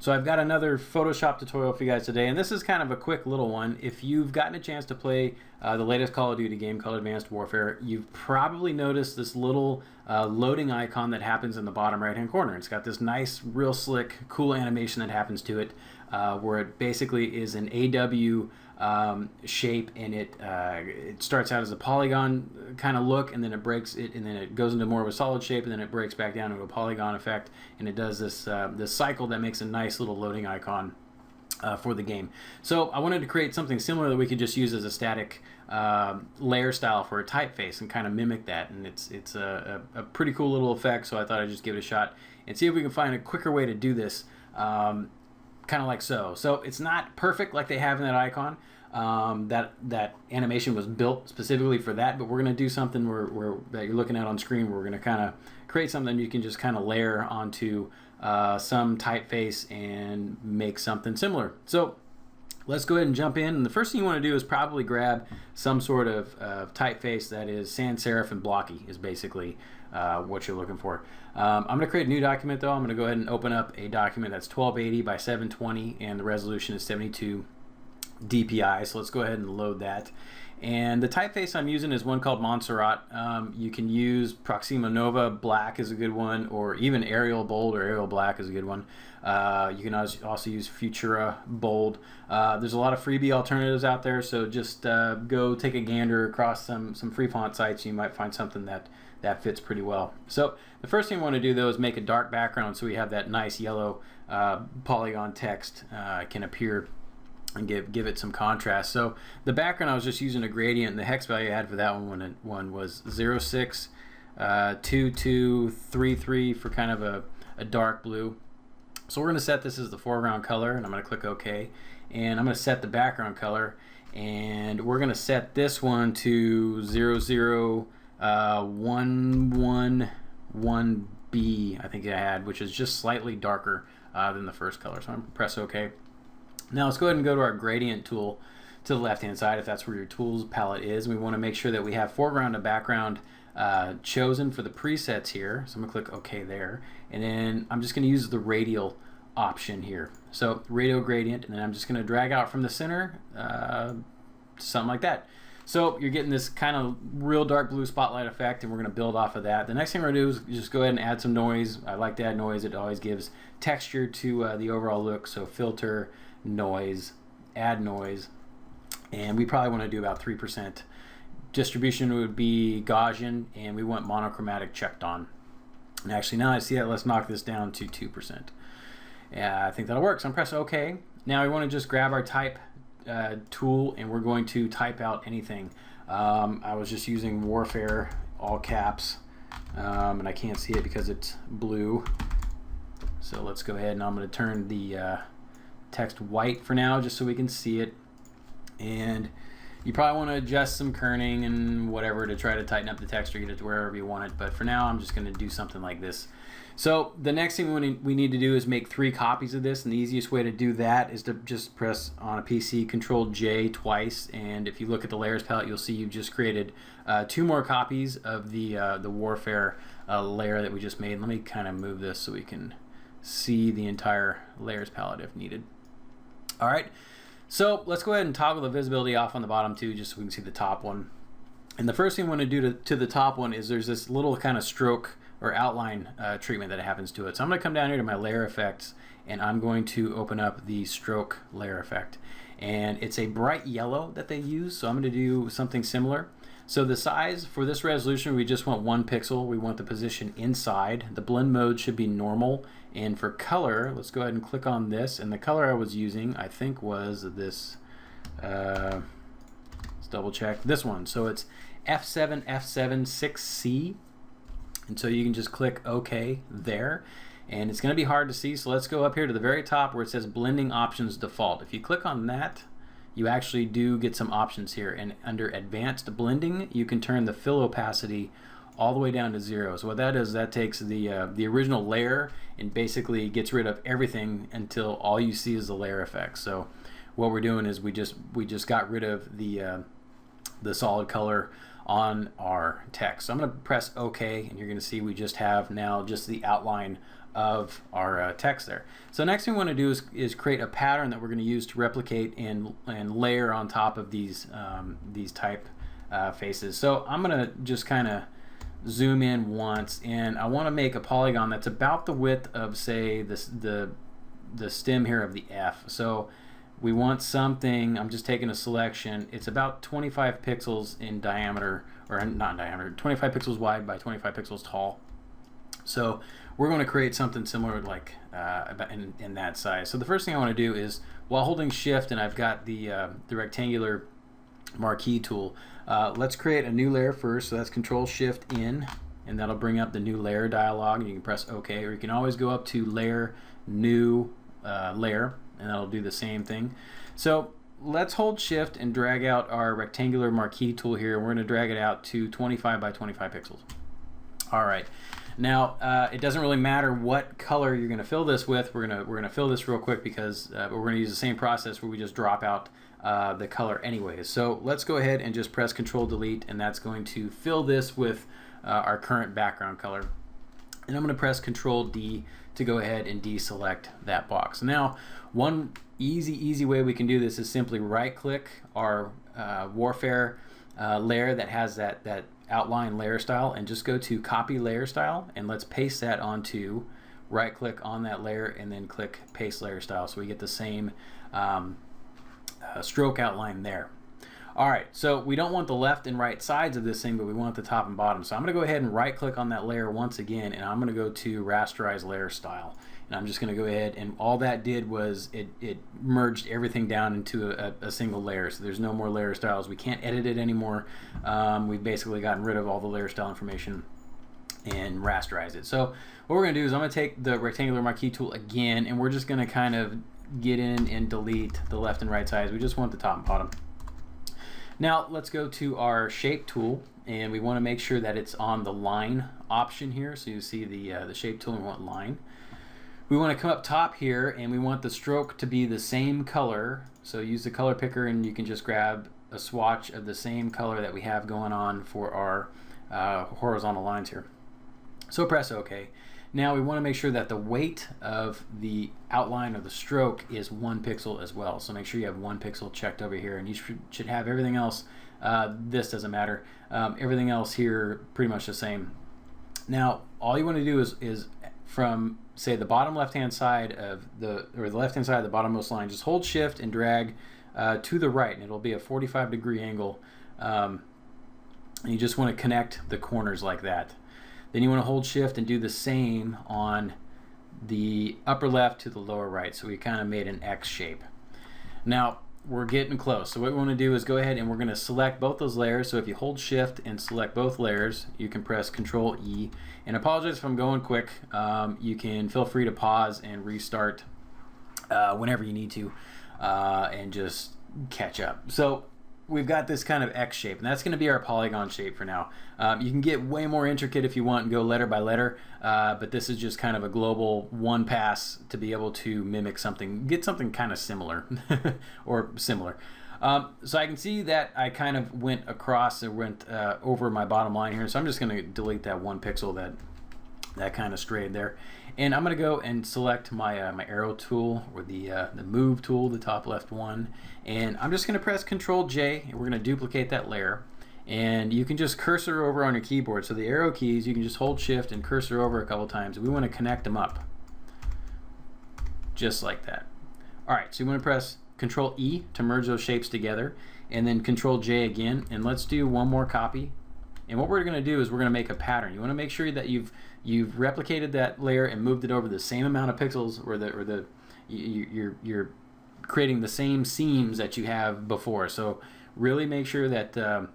So I've got another Photoshop tutorial for you guys today, and this is kind of a quick little one. If you've gotten a chance to play the latest Call of Duty game called Advanced Warfare, you've probably noticed this little loading icon that happens in the bottom right hand corner. It's got this nice, real slick, cool animation that happens to it, where it basically is an AW shape, and it starts out as a polygon kind of look, and then it breaks it, and then it goes into more of a solid shape, and then it breaks back down into a polygon effect, and it does this this cycle that makes a nice little loading icon for the game. So I wanted to create something similar that we could just use as a static layer style for a typeface and kind of mimic that, and it's a pretty cool little effect, so I thought I'd just give it a shot and see if we can find a quicker way to do this, kind of like so. So it's not perfect like they have in that icon. That animation was built specifically for that, but we're going to do something where that you're looking at on screen, where we're going to kind of create something you can just kind of layer onto some typeface and make something similar. So let's go ahead and jump in. And the first thing you want to do is probably grab some sort of typeface that is sans serif and blocky is basically what you're looking for. I'm going to create a new document though. I'm going to go ahead and open up a document that's 1280 by 720, and the resolution is 72 DPI. So let's go ahead and load that. And the typeface I'm using is one called Montserrat. You can use Proxima Nova Black is a good one, or even Arial Bold or Arial Black is a good one. You can also use Futura Bold. There's a lot of freebie alternatives out there, so just go take a gander across some free font sites. You might find something that fits pretty well. So the first thing we want to do though is make a dark background, so we have that nice yellow polygon text can appear and give it some contrast. So the background, I was just using a gradient, and the hex value I had for that one was 062233 for kind of a dark blue. So we're going to set this as the foreground color, and I'm going to click OK, and I'm going to set the background color, and we're going to set this one to 00111B, I think I had, which is just slightly darker than the first color. So I'm going to press OK. Now let's go ahead and go to our gradient tool to the left hand side if that's where your tools palette is. We want to make sure that we have foreground and background chosen for the presets here. So I'm going to click OK there, and then I'm just going to use the radial option here. So radial gradient, and then I'm just going to drag out from the center something like that. So you're getting this kind of real dark blue spotlight effect, and we're going to build off of that. The next thing we're going to do is just go ahead and add some noise. I like to add noise. It always gives texture to the overall look. So filter, noise, add noise, and we probably want to do about 3%. Distribution would be Gaussian, and we want monochromatic checked on. And actually, now I see that, let's knock this down to 2%. Yeah, I think that'll work. So I'm pressing OK. Now we want to just grab our type tool, and we're going to type out anything. I was just using Warfare, all caps, and I can't see it because it's blue. So let's go ahead, and I'm going to turn the text white for now, just so we can see it. And you probably want to adjust some kerning and whatever to try to tighten up the text or get it to wherever you want it, but for now I'm just going to do something like this. So the next thing we need to do is make 3 copies of this, and the easiest way to do that is to just press on a PC Control-J twice, and if you look at the layers palette, you'll see you've just created 2 more copies of the Warfare layer that we just made. Let me kind of move this so we can see the entire layers palette if needed. All right, so let's go ahead and toggle the visibility off on the bottom too, just so we can see the top one. And the first thing we want to do to the top one is there's this little kind of stroke or outline treatment that happens to it. So I'm going to come down here to my layer effects, and I'm going to open up the stroke layer effect. And it's a bright yellow that they use, so I'm going to do something similar. So the size for this resolution, we just want 1 pixel. We want the position inside. The blend mode should be normal. And for color, let's go ahead and click on this. And the color I was using, I think, was this. Let's double check this one. So it's F7F76C. And so you can just click OK there. And it's going to be hard to see. So let's go up here to the very top where it says Blending Options Default. If you click on that, you actually do get some options here, and under Advanced Blending you can turn the fill opacity all the way down to 0. So what that is, that takes the original layer and basically gets rid of everything until all you see is the layer effects. So what we're doing is we just got rid of the solid color on our text. So I'm going to press OK, and you're going to see we just have now just the outline of our text there. So next thing we want to do is create a pattern that we're going to use to replicate and layer on top of these type faces. So I'm going to just kind of zoom in once, and I want to make a polygon that's about the width of, say, the stem here of the F. So we want something, I'm just taking a selection, it's about 25 pixels in diameter, or not diameter, 25 pixels wide by 25 pixels tall. So we're going to create something similar like in that size. So the first thing I want to do is, while holding shift and I've got the rectangular marquee tool, let's create a new layer first. So that's Control Shift in, and that'll bring up the new layer dialog, and you can press OK, or you can always go up to Layer, New Layer, and that'll do the same thing. So let's hold shift and drag out our rectangular marquee tool here, and we're going to drag it out to 25 by 25 pixels. All right, now it doesn't really matter what color you're going to fill this with. We're gonna fill this real quick because we're going to use the same process where we just drop out the color anyways. So let's go ahead and just press Control Delete, and that's going to fill this with our current background color. And I'm going to press Control D to go ahead and deselect that box. Now, one easy way we can do this is simply right click our Warfare layer that has that outline layer style, and just go to Copy Layer Style, and let's paste that onto, right click on that layer and then click Paste Layer Style, so we get the same stroke outline there. Alright, so we don't want the left and right sides of this thing, but we want the top and bottom. So I'm going to go ahead and right click on that layer once again, and I'm going to go to Rasterize Layer Style. And I'm just going to go ahead, and all that did was it merged everything down into a single layer. So there's no more layer styles. We can't edit it anymore. We've basically gotten rid of all the layer style information and rasterize it. So what we're going to do is I'm going to take the rectangular marquee tool again, and we're just going to kind of get in and delete the left and right sides. We just want the top and bottom. Now let's go to our shape tool, and we want to make sure that it's on the line option here. So you see the shape tool, and we want line. We want to come up top here, and we want the stroke to be the same color. So use the color picker, and you can just grab a swatch of the same color that we have going on for our horizontal lines here. So press OK. Now we want to make sure that the weight of the outline of the stroke is 1 pixel as well. So make sure you have 1 pixel checked over here, and you should have everything else. This doesn't matter. Everything else here pretty much the same. Now all you want to do is from, say, the bottom left-hand side of the left-hand side of the bottommost line, just hold shift and drag to the right, and it'll be a 45-degree angle. And you just want to connect the corners like that. Then you want to hold shift and do the same on the upper left to the lower right. So we kind of made an X shape. Now we're getting close. So what we want to do is go ahead and we're going to select both those layers. So if you hold shift and select both layers, you can press Control E. And apologize if I'm going quick. You can feel free to pause and restart whenever you need to and just catch up. So we've got this kind of X shape, and that's going to be our polygon shape for now. You can get way more intricate if you want and go letter by letter, but this is just kind of a global one pass to be able to mimic something, get something kind of similar or similar. So I can see that I kind of went across or went over my bottom line here, so I'm just going to delete that 1 pixel that kind of strayed there. And I'm going to go and select my my arrow tool, or the move tool, the top left one, and I'm just going to press Control J, and we're going to duplicate that layer. And you can just cursor over on your keyboard. So the arrow keys, you can just hold shift and cursor over a couple times. We want to connect them up, just like that. All right, so you want to press Control E to merge those shapes together, and then Control J again. And let's do one more copy. And what we're going to do is we're going to make a pattern. You want to make sure that you've replicated that layer and moved it over the same amount of pixels, or you're creating the same seams that you have before. So really make sure that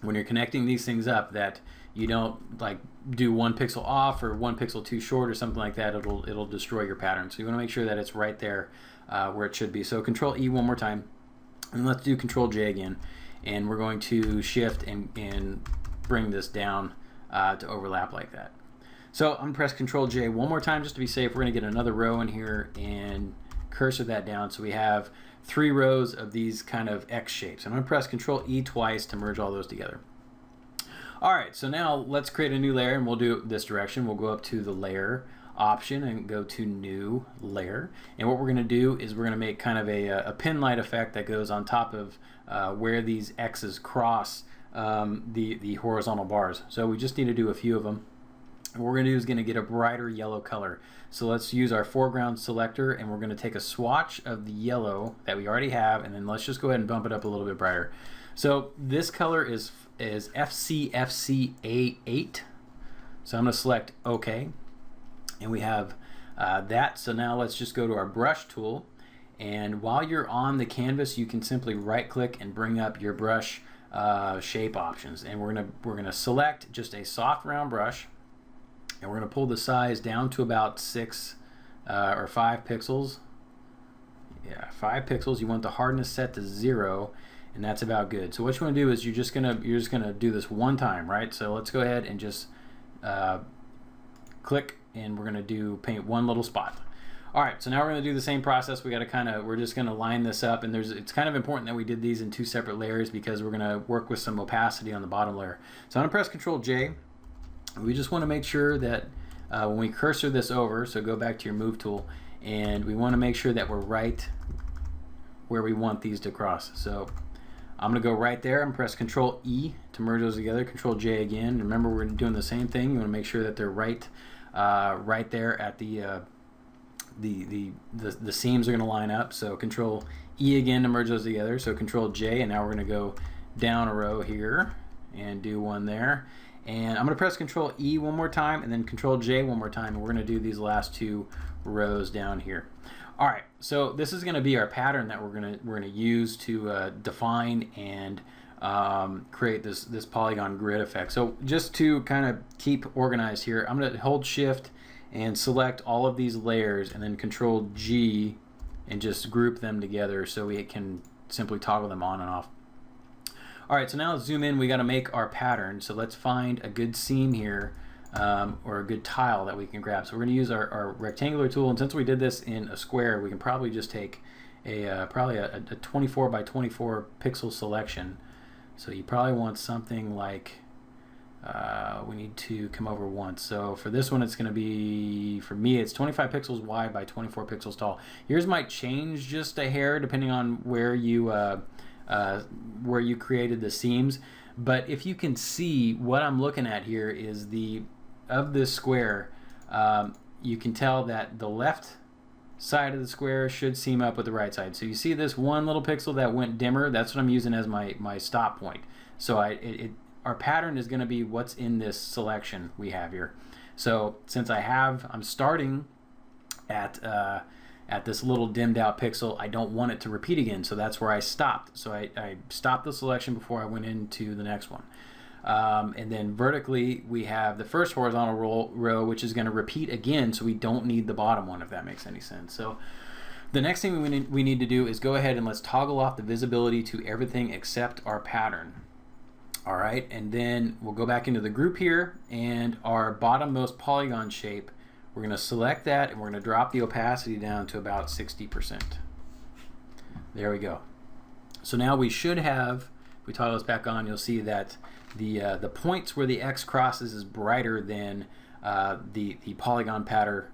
when you're connecting these things up, that you don't like do 1 pixel off or 1 pixel too short or something like that. It'll destroy your pattern. So you want to make sure that it's right there where it should be. So Control E one more time, and let's do Control J again, and we're going to shift and bring this down to overlap like that. So I'm going to press Control J one more time just to be safe. We're going to get another row in here and cursor that down, so we have 3 rows of these kind of X shapes. I'm going to press Control E twice to merge all those together. Alright, so now let's create a new layer, and we'll do it this direction. We'll go up to the layer option and go to new layer. And what we're going to do is we're going to make kind of a pin light effect that goes on top of where these X's cross the horizontal bars. So we just need to do a few of them. And what we're going to do is going to get a brighter yellow color. So let's use our foreground selector, and we're going to take a swatch of the yellow that we already have, and then let's just go ahead and bump it up a little bit brighter. So this color is FCFCA8. So I'm going to select OK, and we have that. So now let's just go to our brush tool, and while you're on the canvas, you can simply right click and bring up your brush shape options, and we're gonna select just a soft round brush, and we're gonna pull the size down to about 6 or 5 pixels. Yeah, 5 pixels. You want the hardness set to 0, and that's about good. So what you want to do is you're just gonna do this one time, right? So let's go ahead and just click, and we're gonna paint one little spot. All right, so now we're going to do the same process. We're just going to line this up, and it's kind of important that we did these in 2 separate layers because we're going to work with some opacity on the bottom layer. So I'm going to press Control J. We just want to make sure that when we cursor this over, so go back to your move tool, and we want to make sure that we're right where we want these to cross. So I'm going to go right there and press Control E to merge those together. Control J again. Remember, we're doing the same thing. You want to make sure that they're right there at the seams are going to line up. So Control E again to merge those together. So Control J, and now we're going to go down a row here and do one there. And I'm going to press Control E one more time, and then Control J one more time, and we're going to do these last 2 rows down here. All right, so this is going to be our pattern that we're going to use to define and create this polygon grid effect. So just to kind of keep organized here, I'm going to hold Shift and select all of these layers, and then Control G and just group them together so we can simply toggle them on and off. All right, so now let's zoom in. We got to make our pattern. So let's find a good seam here, or a good tile that we can grab. So we're going to use our rectangular tool, and since we did this in a square, we can probably just take probably a 24 by 24 pixel selection. So you probably want something like we need to come over once. So for this one, it's going to be, for me, it's 25 pixels wide by 24 pixels tall. Yours might change just a hair depending on where you created the seams. But if you can see, what I'm looking at here is of this square, you can tell that the left side of the square should seam up with the right side. So you see this one little pixel that went dimmer, that's what I'm using as my stop point. So our pattern is going to be what's in this selection we have here. So since I'm starting at this little dimmed out pixel, I don't want it to repeat again, so that's where I stopped. So I stopped the selection before I went into the next one. And then vertically, we have the first horizontal row, which is going to repeat again, so we don't need the bottom one, if that makes any sense. So the next thing we need to do is go ahead and let's toggle off the visibility to everything except our pattern. All right, and then we'll go back into the group here, and our bottommost polygon shape, we're going to select that, and we're going to drop the opacity down to about 60%. There we go. So now we should have, if we toggle this back on, you'll see that the points where the X crosses is brighter than the polygon pattern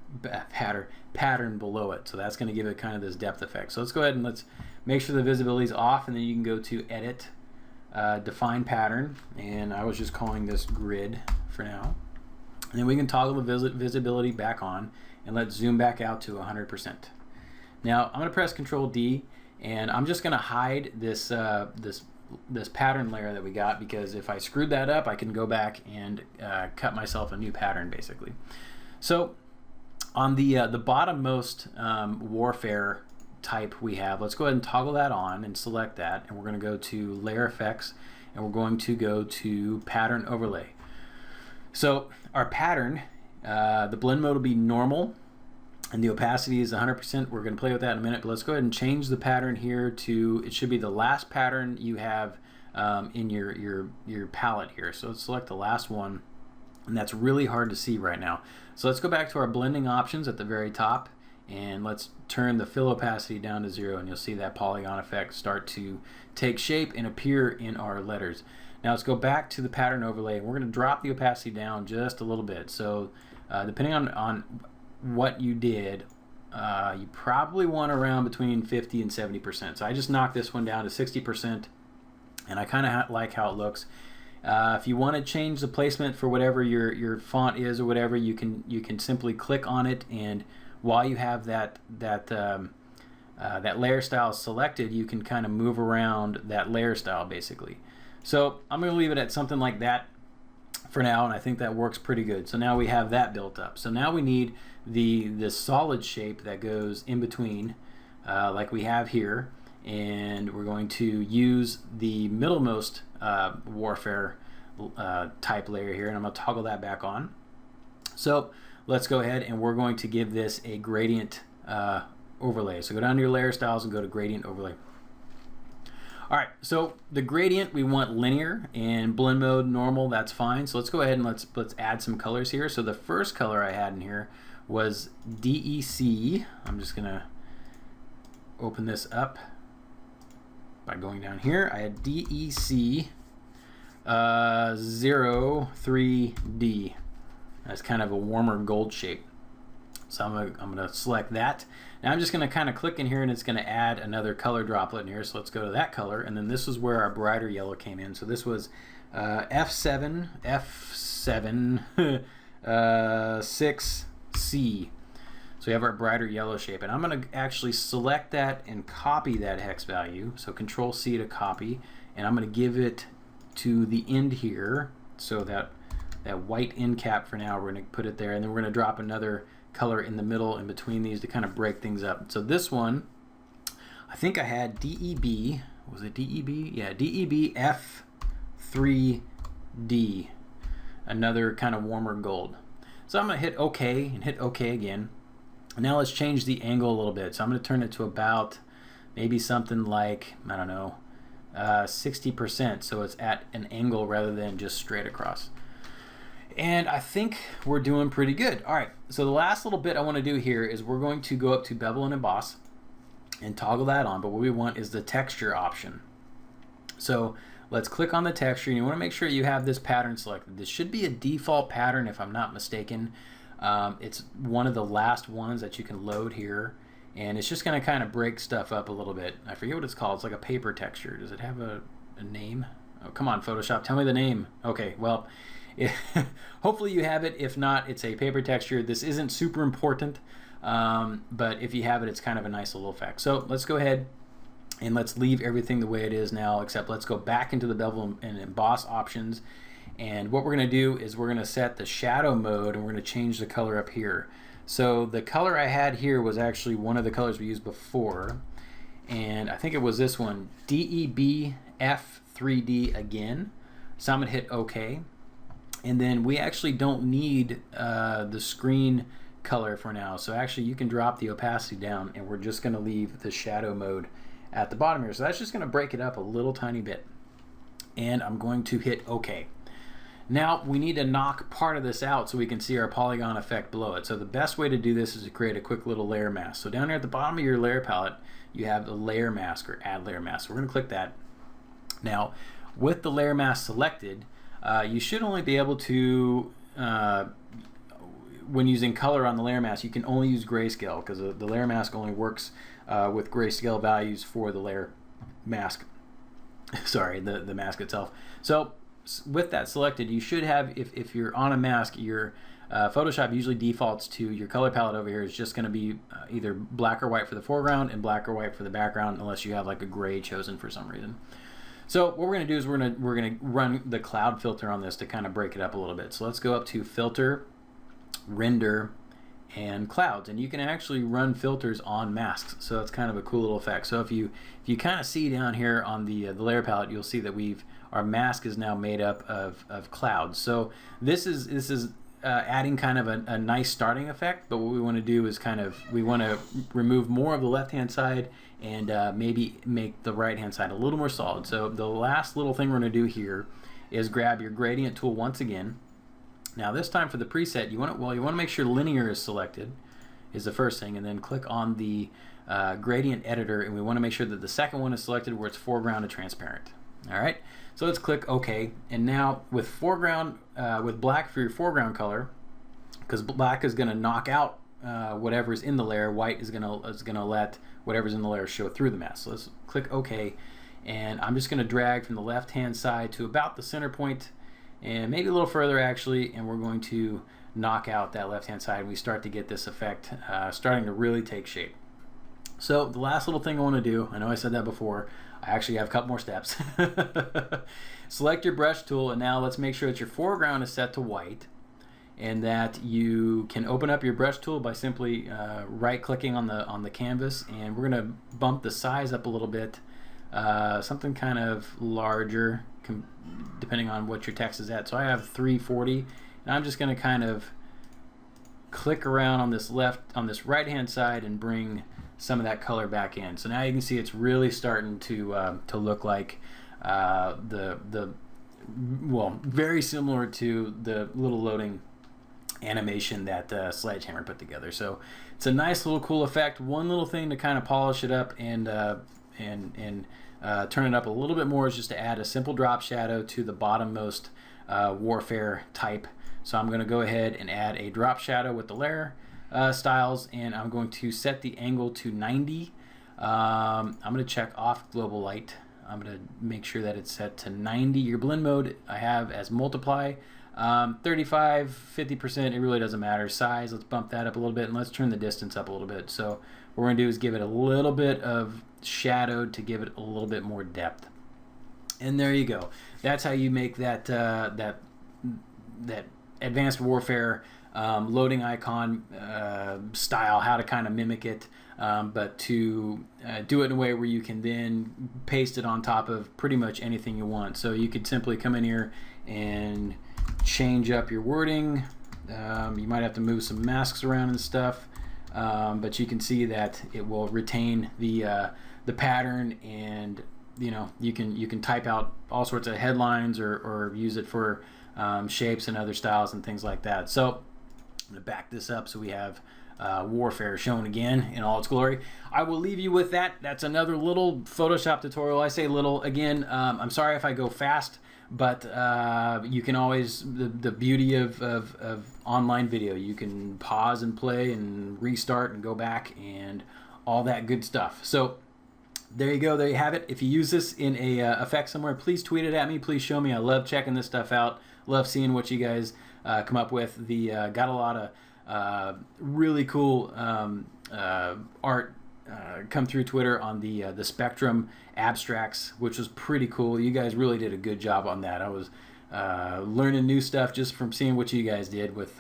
below it. So that's going to give it kind of this depth effect. So let's go ahead and let's make sure the visibility is off, and then you can go to Edit, Define Pattern, and I was just calling this Grid for now. And then we can toggle the visibility back on, and let's zoom back out to 100%. Now I'm going to press Control D, and I'm just going to hide this pattern layer that we got, because if I screwed that up, I can go back and cut myself a new pattern basically. So on the bottommost warfare type we have, let's go ahead and toggle that on and select that, and we're going to go to Layer Effects, and we're going to go to Pattern Overlay. So our pattern, the blend mode will be normal, and the opacity is 100%. We're going to play with that in a minute, but let's go ahead and change the pattern here to, it should be the last pattern you have in your palette here. So let's select the last one, and that's really hard to see right now. So let's go back to our blending options at the very top, and let's turn the fill opacity down to 0, and you'll see that polygon effect start to take shape and appear in our letters. Now let's go back to the pattern overlay, and we're going to drop the opacity down just a little bit. So depending on what you did, you probably want around between 50 and 70%. So I just knocked this one down to 60%, and I kind of like how it looks. If you want to change the placement for whatever your font is or whatever, you can simply click on it, and while you have that layer style selected, you can kind of move around that layer style basically. So I'm going to leave it at something like that for now, and I think that works pretty good. So now we have that built up. So now we need the solid shape that goes in between, like we have here, and we're going to use the middlemost warfare type layer here, and I'm going to toggle that back on. So let's go ahead and we're going to give this a gradient overlay. So go down to your layer styles and go to gradient overlay. All right, so the gradient, we want linear, and blend mode normal, that's fine. So let's go ahead and let's add some colors here. So the first color I had in here was DEC. I'm just gonna open this up by going down here. I had DEC 03D. That's kind of a warmer gold shape. So I'm gonna select that. Now I'm just gonna kind of click in here, and it's gonna add another color droplet in here. So let's go to that color, and then this is where our brighter yellow came in. So this was F7 6C. So we have our brighter yellow shape, and I'm gonna actually select that and copy that hex value. So Control C to copy, and I'm gonna give it to the end here. So that white end cap for now, we're gonna put it there, and then we're gonna drop another color in the middle in between these to kind of break things up. So this one, I think I had DEB, was it DEB? Yeah, DEB F3D, another kind of warmer gold. So I'm gonna hit OK and hit OK again. Now let's change the angle a little bit. So I'm gonna turn it to about maybe something like, I don't know, 60%, so it's at an angle rather than just straight across. And I think we're doing pretty good. All right, so the last little bit I want to do here is we're going to go up to bevel and emboss and toggle that on, but what we want is the texture option. So let's click on the texture, and you want to make sure you have this pattern selected. This should be a default pattern if I'm not mistaken. It's one of the last ones that you can load here, and it's just going to kind of break stuff up a little bit. I forget what it's called. It's like a paper texture. Does it have a name? Oh, come on, Photoshop, tell me the name. Okay, well, hopefully you have it. If not, it's a paper texture. This isn't super important, but if you have it, it's kind of a nice little effect. So let's go ahead and let's leave everything the way it is now, except let's go back into the bevel and emboss options. And what we're going to do is we're going to set the shadow mode, and we're going to change the color up here. So the color I had here was actually one of the colors we used before, and I think it was this one, DEB F3D again. So I'm going to hit OK. And then we actually don't need the screen color for now. So actually you can drop the opacity down, and we're just going to leave the shadow mode at the bottom here. So that's just going to break it up a little tiny bit. And I'm going to hit OK. Now we need to knock part of this out so we can see our polygon effect below it. So the best way to do this is to create a quick little layer mask. So down here at the bottom of your layer palette, you have the layer mask or add layer mask. So we're going to click that. Now with the layer mask selected, you should only be able to, when using color on the layer mask, you can only use grayscale, because the layer mask only works with grayscale values for the layer mask. Sorry, the mask itself. So with that selected, you should have, if you're on a mask, your Photoshop usually defaults to your color palette over here is just going to be either black or white for the foreground and black or white for the background, unless you have like a gray chosen for some reason. So what we're going to do is we're going to run the cloud filter on this to kind of break it up a little bit. So let's go up to Filter, Render, and Clouds, and you can actually run filters on masks. So it's kind of a cool little effect. So if you kind of see down here on the layer palette, you'll see that our mask is now made up of clouds. So this is adding kind of a nice starting effect, but what we want to do is we want to remove more of the left-hand side and maybe make the right-hand side a little more solid. So the last little thing we're going to do here is grab your gradient tool once again. Now this time for the preset, you want to make sure linear is selected, is the first thing, and then click on the gradient editor, and we want to make sure that the second one is selected where it's foreground and transparent. All right, so let's click OK, and now with foreground, with black for your foreground color, because black is going to knock out whatever's in the layer. White is gonna let whatever's in the layer show through the mask. So let's click OK, and I'm just gonna drag from the left hand side to about the center point, and maybe a little further actually, and we're going to knock out that left hand side, and we start to get this effect starting to really take shape. So the last little thing I want to do, I know I said that before, I actually have a couple more steps. Select your brush tool, and now let's make sure that your foreground is set to white, and that you can open up your brush tool by simply right-clicking on the canvas, and we're going to bump the size up a little bit, something kind of larger, depending on what your text is at. So I have 340, and I'm just going to kind of click around on this right-hand side and bring some of that color back in. So now you can see it's really starting to look like well, very similar to the little loading animation that Sledgehammer put together. So it's a nice little cool effect. One little thing to kind of polish it up and turn it up a little bit more is just to add a simple drop shadow to the bottommost warfare type. So I'm going to go ahead and add a drop shadow with the layer styles, and I'm going to set the angle to 90. I'm going to check off global light. I'm going to make sure that it's set to 90. Your blend mode I have as multiply. 35, 50%, it really doesn't matter. Size, let's bump that up a little bit, and let's turn the distance up a little bit. So what we're going to do is give it a little bit of shadow to give it a little bit more depth. And there you go. That's how you make that that advanced warfare loading icon style, how to kind of mimic it, but to do it in a way where you can then paste it on top of pretty much anything you want. So you could simply come in here and change up your wording. You might have to move some masks around and stuff, but you can see that it will retain the pattern, and you can type out all sorts of headlines or use it for shapes and other styles and things like that. So I'm going to back this up so we have warfare shown again in all its glory. I will leave you with that. That's another little Photoshop tutorial. I say little again. I'm sorry if I go fast, but you can always, the beauty of online video, you can pause and play and restart and go back and all that good stuff. So there you go. There you have it. If you use this in a effect somewhere, please tweet it at me. Please show me. I love checking this stuff out. Love seeing what you guys come up with. Got a lot of really cool art come through Twitter on the Spectrum Abstracts, which was pretty cool. You guys really did a good job on that. I was learning new stuff just from seeing what you guys did with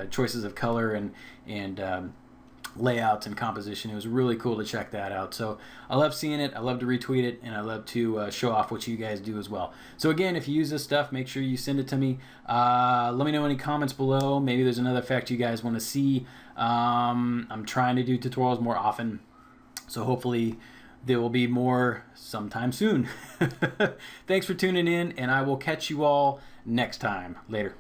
choices of color and layouts and composition. It was really cool to check that out. So I love seeing it. I love to retweet it, and I love to show off what you guys do as well. So again, if you use this stuff, make sure you send it to me. Let me know any comments below. Maybe there's another effect you guys want to see. I'm trying to do tutorials more often, so hopefully there will be more sometime soon. Thanks for tuning in, and I will catch you all next time. Later.